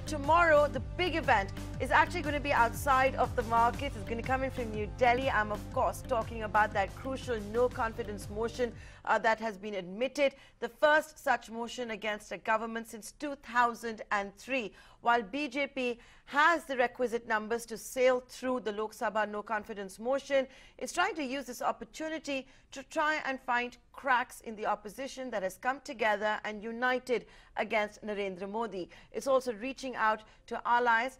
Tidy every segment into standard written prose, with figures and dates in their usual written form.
But tomorrow, the big event is actually going to be outside of the markets. It's going to come in from New Delhi. I'm, of course, talking about that crucial no-confidence motion that has been admitted. The first such motion against a government since 2003. While BJP has the requisite numbers to sail through the Lok Sabha no-confidence motion, it's trying to use this opportunity to try and find cracks in the opposition that has come together and united against Narendra Modi. It's also reaching out to allies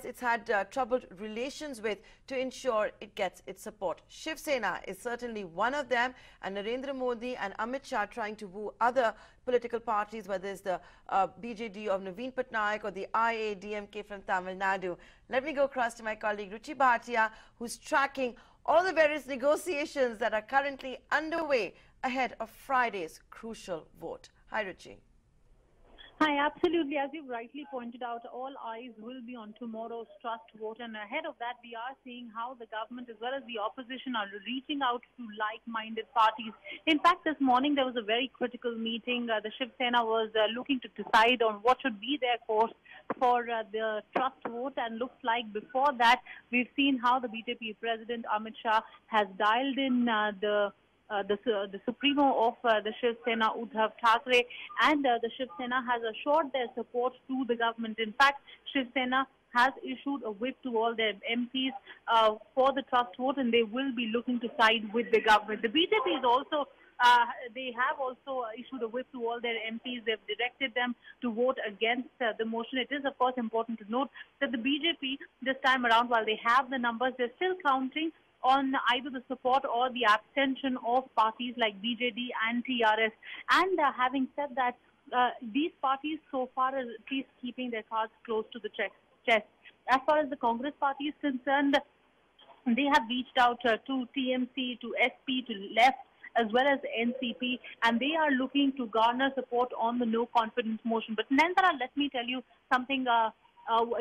it's had troubled relations with to ensure it gets its support. Shiv Sena is certainly one of them, and Narendra Modi and Amit Shah trying to woo other political parties, whether it's the BJD of Naveen Patnaik or the IADMK from Tamil Nadu. Let me go across to my colleague Ruchi Bhatia, who's tracking all the various negotiations that are currently underway ahead of Friday's crucial vote. Hi, Ruchi. Hi, absolutely. As you've rightly pointed out, all eyes will be on tomorrow's trust vote. And ahead of that, we are seeing how the government as well as the opposition are reaching out to like-minded parties. In fact, this morning, there was a very critical meeting. The Shiv Sena was looking to decide on what should be their course for the trust vote. And looks like before that, we've seen how the BJP President Amit Shah has dialed in the Supremo of the Shiv Sena, Uddhav Thackeray, and the Shiv Sena has assured their support to the government. In fact, Shiv Sena has issued a whip to all their MPs for the trust vote, and they will be looking to side with the government. The BJP is also they have also issued a whip to all their MPs. They've directed them to vote against the motion. It is, of course, important to note that the BJP this time around, while they have the numbers, they're still counting on either the support or the abstention of parties like BJD and TRS. And having said that, these parties so far are at least keeping their cards close to the chest. As far as the Congress party is concerned, they have reached out to TMC, to SP, to Left, as well as NCP, and they are looking to garner support on the no-confidence motion. But Nandara, let me tell you something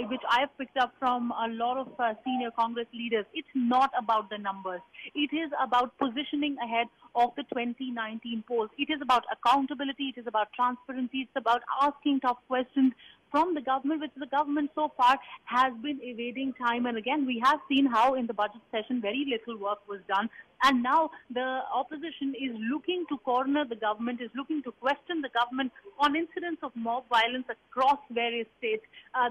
which I have picked up from a lot of senior Congress leaders. It's not about the numbers. It is about positioning ahead of the 2019 polls. It is about accountability. It is about transparency. It's about asking tough questions from the government, which the government so far has been evading time and again. We have seen how in the budget session very little work was done. And now the opposition is looking to corner the government, is looking to question the government on incidents of mob violence across various states.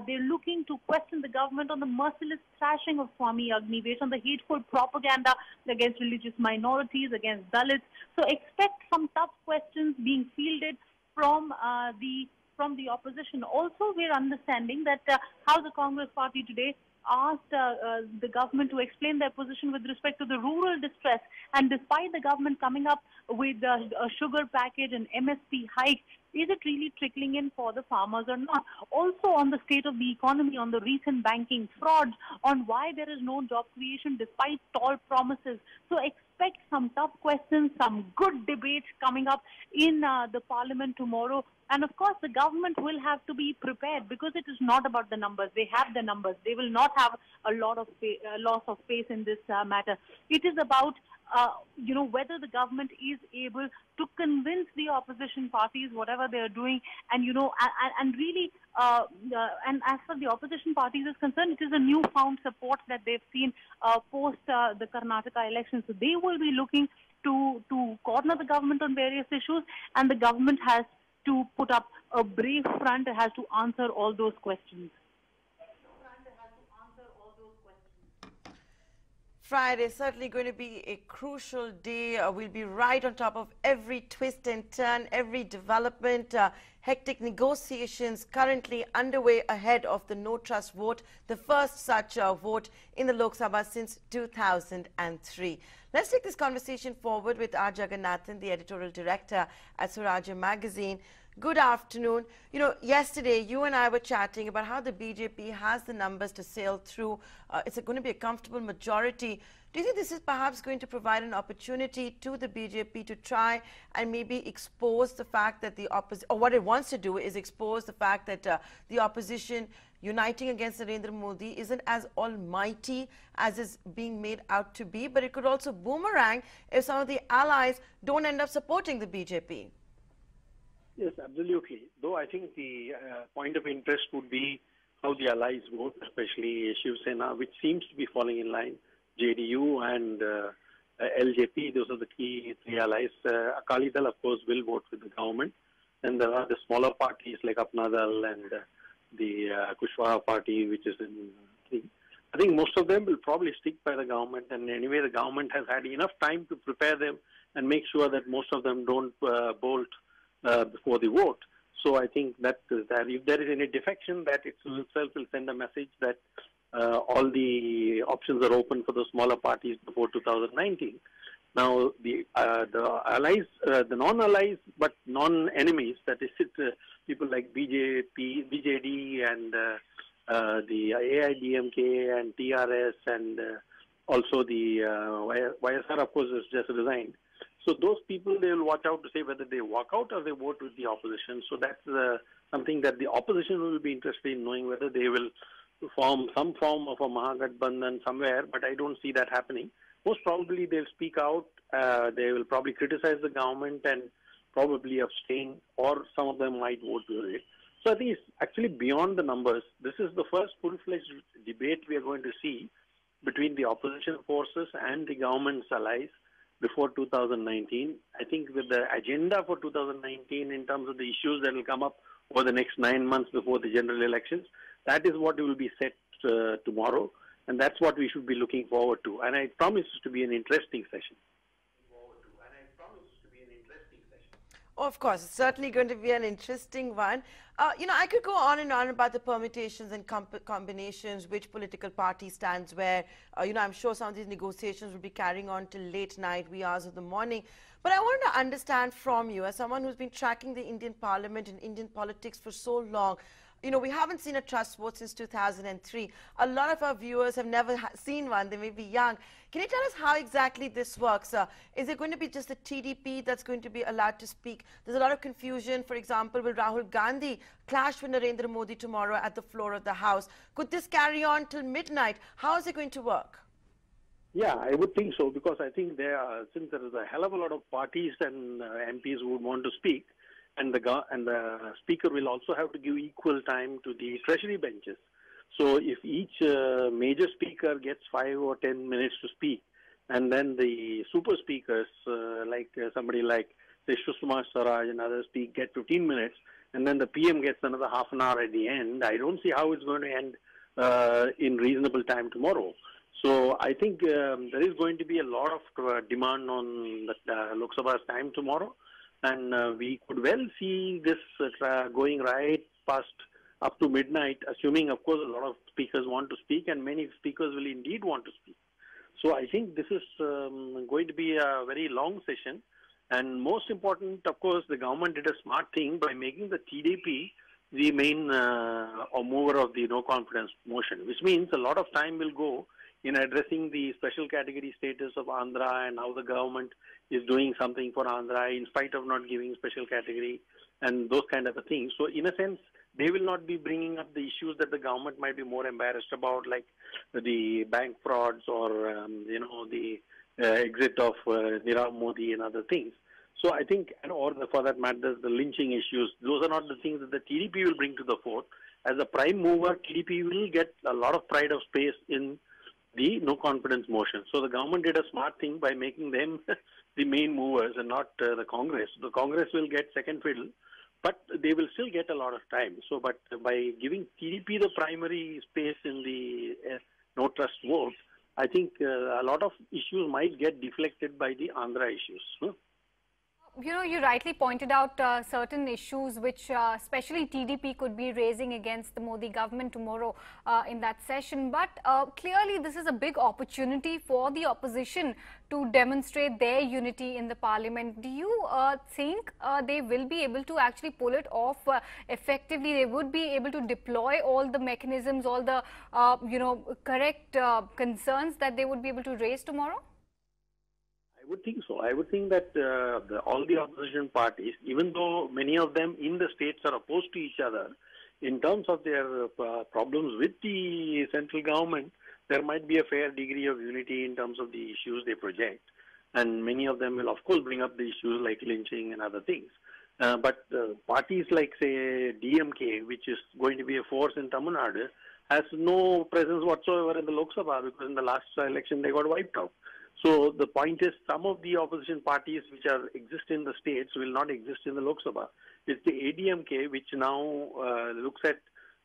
They're looking to question the government on the merciless thrashing of Swami Agnivesh, on the hateful propaganda against religious minorities, against Dalits. So expect some tough questions being fielded from the opposition. Also, we're understanding that how the Congress party today asked the government to explain their position with respect to the rural distress. And despite the government coming up with a sugar package and MSP hike, is it really trickling in for the farmers or not? Also on the state of the economy, on the recent banking frauds, on why there is no job creation despite tall promises. So expect some tough questions, some good debates coming up in the parliament tomorrow. And of course, the government will have to be prepared because it is not about the numbers. They have the numbers. They will not have a lot of loss of face in this matter. It is about whether the government is able to convince the opposition parties, whatever they are doing, and really, and as far as the opposition parties is concerned, it is a newfound support that they've seen post the Karnataka elections. So they will be looking to corner the government on various issues, and the government has to put up a brave front. It has to answer all those questions. Friday is certainly going to be a crucial day. We'll be right on top of every twist and turn, every development. Hectic negotiations currently underway ahead of the no trust vote, the first such vote in the Lok Sabha since 2003. Let's take this conversation forward with R. Jagannathan, the editorial director at Swarajya magazine. Good afternoon. Yesterday you and I were chatting about how the BJP has the numbers to sail through. It's going to be a comfortable majority. Do you think this is perhaps going to provide an opportunity to the BJP to try and maybe expose the fact that the opposition, or what it wants to do is expose the fact that the opposition uniting against Narendra Modi isn't as almighty as is being made out to be, but it could also boomerang if some of the allies don't end up supporting the BJP? Yes, absolutely. Though I think the point of interest would be how the allies vote, especially Shiv Sena, which seems to be falling in line. JDU and LJP, those are the key three allies. Akali Dal, of course, will vote with the government. And there are the smaller parties like Apna Dal and the Kushwaha party, which is in three. I think most of them will probably stick by the government. And anyway, the government has had enough time to prepare them and make sure that most of them don't bolt before the vote. So I think that if there is any defection, that itself will send a message that all the options are open for the smaller parties before 2019. Now, the allies, the non-allies but non-enemies, that is people like BJP, BJD and the AIDMK and TRS and also the YSR, of course, has just resigned. So those people, they will watch out to say whether they walk out or they vote with the opposition. So that's something that the opposition will be interested in knowing, whether they will form some form of a Mahagathbandhan somewhere, but I don't see that happening. Most probably they'll speak out, they will probably criticize the government and probably abstain, or some of them might vote for it. So I think it's actually beyond the numbers. This is the first full-fledged debate we are going to see between the opposition forces and the government's allies before 2019. I think with the agenda for 2019 in terms of the issues that will come up over the next 9 months before the general elections, that is what will be set tomorrow, and that's what we should be looking forward to. And I promise to be an interesting session. Oh, of course, it's certainly going to be an interesting one. I could go on and on about the permutations and combinations, which political party stands where. I'm sure some of these negotiations will be carrying on till late night, wee hours of the morning. But I want to understand from you, as someone who's been tracking the Indian Parliament and Indian politics for so long, we haven't seen a trust vote since 2003. A lot of our viewers have never seen one. They may be young. Can you tell us how exactly this works? Is it going to be just the TDP that's going to be allowed to speak? There's a lot of confusion. For example, will Rahul Gandhi clash with Narendra Modi tomorrow at the floor of the House? Could this carry on till midnight? How is it going to work? Yeah, I would think so, because I think since there is a hell of a lot of parties and MPs who would want to speak, and the speaker will also have to give equal time to the treasury benches. So if each major speaker gets 5 or 10 minutes to speak, and then the super speakers, somebody like say Sushma Swaraj and others get 15 minutes, and then the PM gets another half an hour at the end, I don't see how it's going to end in reasonable time tomorrow. So I think there is going to be a lot of demand on the Lok Sabha's time tomorrow. And we could well see this going right past up to midnight, assuming, of course, a lot of speakers want to speak, and many speakers will indeed want to speak. So I think this is going to be a very long session. And most important, of course, the government did a smart thing by making the TDP the main mover of the no-confidence motion, which means a lot of time will go in addressing the special category status of Andhra and how the government is doing something for Andhra in spite of not giving special category and those kind of things. So in a sense, they will not be bringing up the issues that the government might be more embarrassed about, like the bank frauds or, the exit of Nirav Modi and other things. So I think, for that matter, the lynching issues, those are not the things that the TDP will bring to the fore. As a prime mover, TDP will get a lot of pride of space in the no-confidence motion. So the government did a smart thing by making them the main movers and not the Congress. The Congress will get second fiddle, but they will still get a lot of time. So, but by giving TDP the primary space in the no trust vote, I think a lot of issues might get deflected by the Andhra issues. You rightly pointed out certain issues which especially TDP could be raising against the Modi government tomorrow in that session. But clearly this is a big opportunity for the opposition to demonstrate their unity in the parliament. Do you think they will be able to actually pull it off effectively? They would be able to deploy all the mechanisms, all the correct concerns that they would be able to raise tomorrow? I would think so. I would think that all the opposition parties, even though many of them in the states are opposed to each other, in terms of their problems with the central government, there might be a fair degree of unity in terms of the issues they project. And many of them will, of course, bring up the issues like lynching and other things. But parties like, say, DMK, which is going to be a force in Tamil Nadu, has no presence whatsoever in the Lok Sabha because in the last election they got wiped out. So the point is, some of the opposition parties which exist in the states will not exist in the Lok Sabha. It's the ADMK which now looks at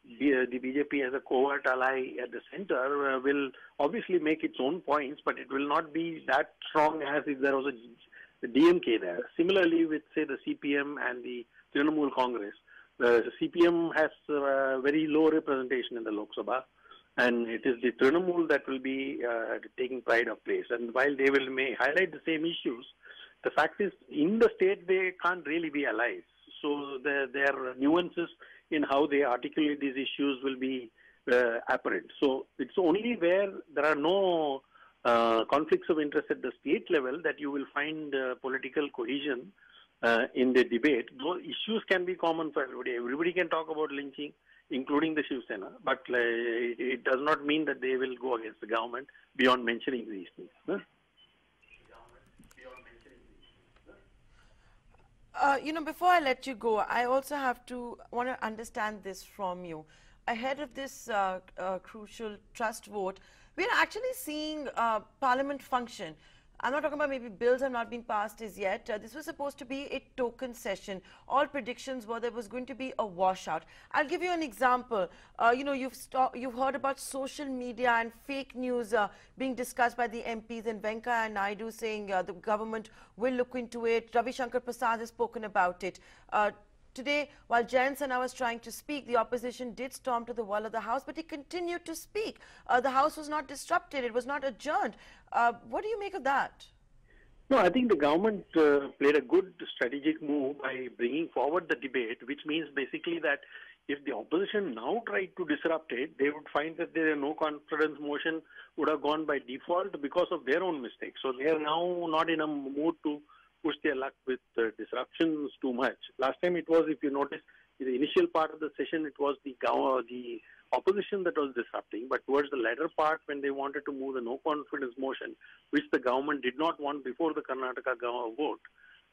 the BJP as a covert ally at the center, will obviously make its own points, but it will not be that strong as if there was a DMK there. Similarly, with, say, the CPM and the Trinamool Congress, the CPM has very low representation in the Lok Sabha, and it is the Trinamool that will be taking pride of place. And while they may highlight the same issues, the fact is, in the state, they can't really be allies. So their nuances in how they articulate these issues will be apparent. So it's only where there are no conflicts of interest at the state level that you will find political cohesion in the debate. Those issues can be common for everybody. Everybody can talk about lynching, including the Shiv Sena, but it does not mean that they will go against the government beyond mentioning these things. Huh? Before I let you go, I also want to understand this from you. Ahead of this crucial trust vote, we're actually seeing Parliament function. I'm not talking about maybe bills have not been passed as yet. This was supposed to be a token session. All predictions were there was going to be a washout. I'll give you an example. You've heard about social media and fake news being discussed by the MPs, and Venkaiah Naidu saying the government will look into it. Ravi Shankar Prasad has spoken about it. Today, while Jayant Sinha was trying to speak, the opposition did storm to the wall of the House, but he continued to speak. The House was not disrupted. It was not adjourned. What do you make of that? No, I think the government played a good strategic move by bringing forward the debate, which means basically that if the opposition now tried to disrupt it, they would find that their no-confidence motion would have gone by default because of their own mistakes. So they are now not in a mood to push their luck with disruptions too much. Last time it was, if you notice, in the initial part of the session, it was the opposition that was disrupting, but towards the latter part, when they wanted to move the no-confidence motion, which the government did not want before the Karnataka vote,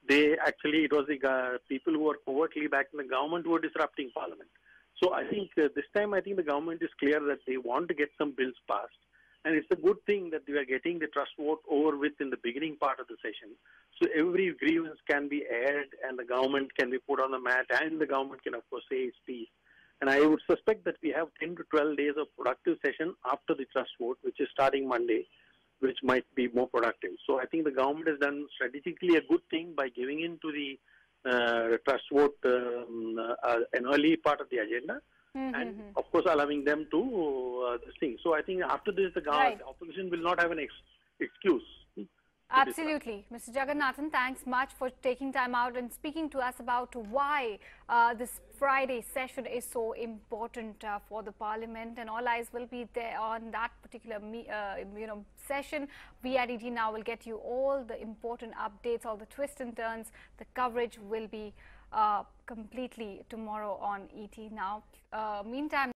it was the people who were covertly back in the government who were disrupting Parliament. So I think this time, I think the government is clear that they want to get some bills passed. And it's a good thing that we are getting the trust vote over with in the beginning part of the session. So every grievance can be aired and the government can be put on the mat, and the government can, of course, say its piece. And I would suspect that we have 10 to 12 days of productive session after the trust vote, which is starting Monday, which might be more productive. So I think the government has done strategically a good thing by giving in to the trust vote an early part of the agenda. And of course allowing them to this thing. So I think after this, the opposition will not have an excuse. Absolutely. Mr. Jagannathan, thanks much for taking time out and speaking to us about why this Friday session is so important for the Parliament, and all eyes will be there on that particular session. We at ET Now will get you all the important updates, all the twists and turns. The coverage will be completely tomorrow on ET Now. Meantime,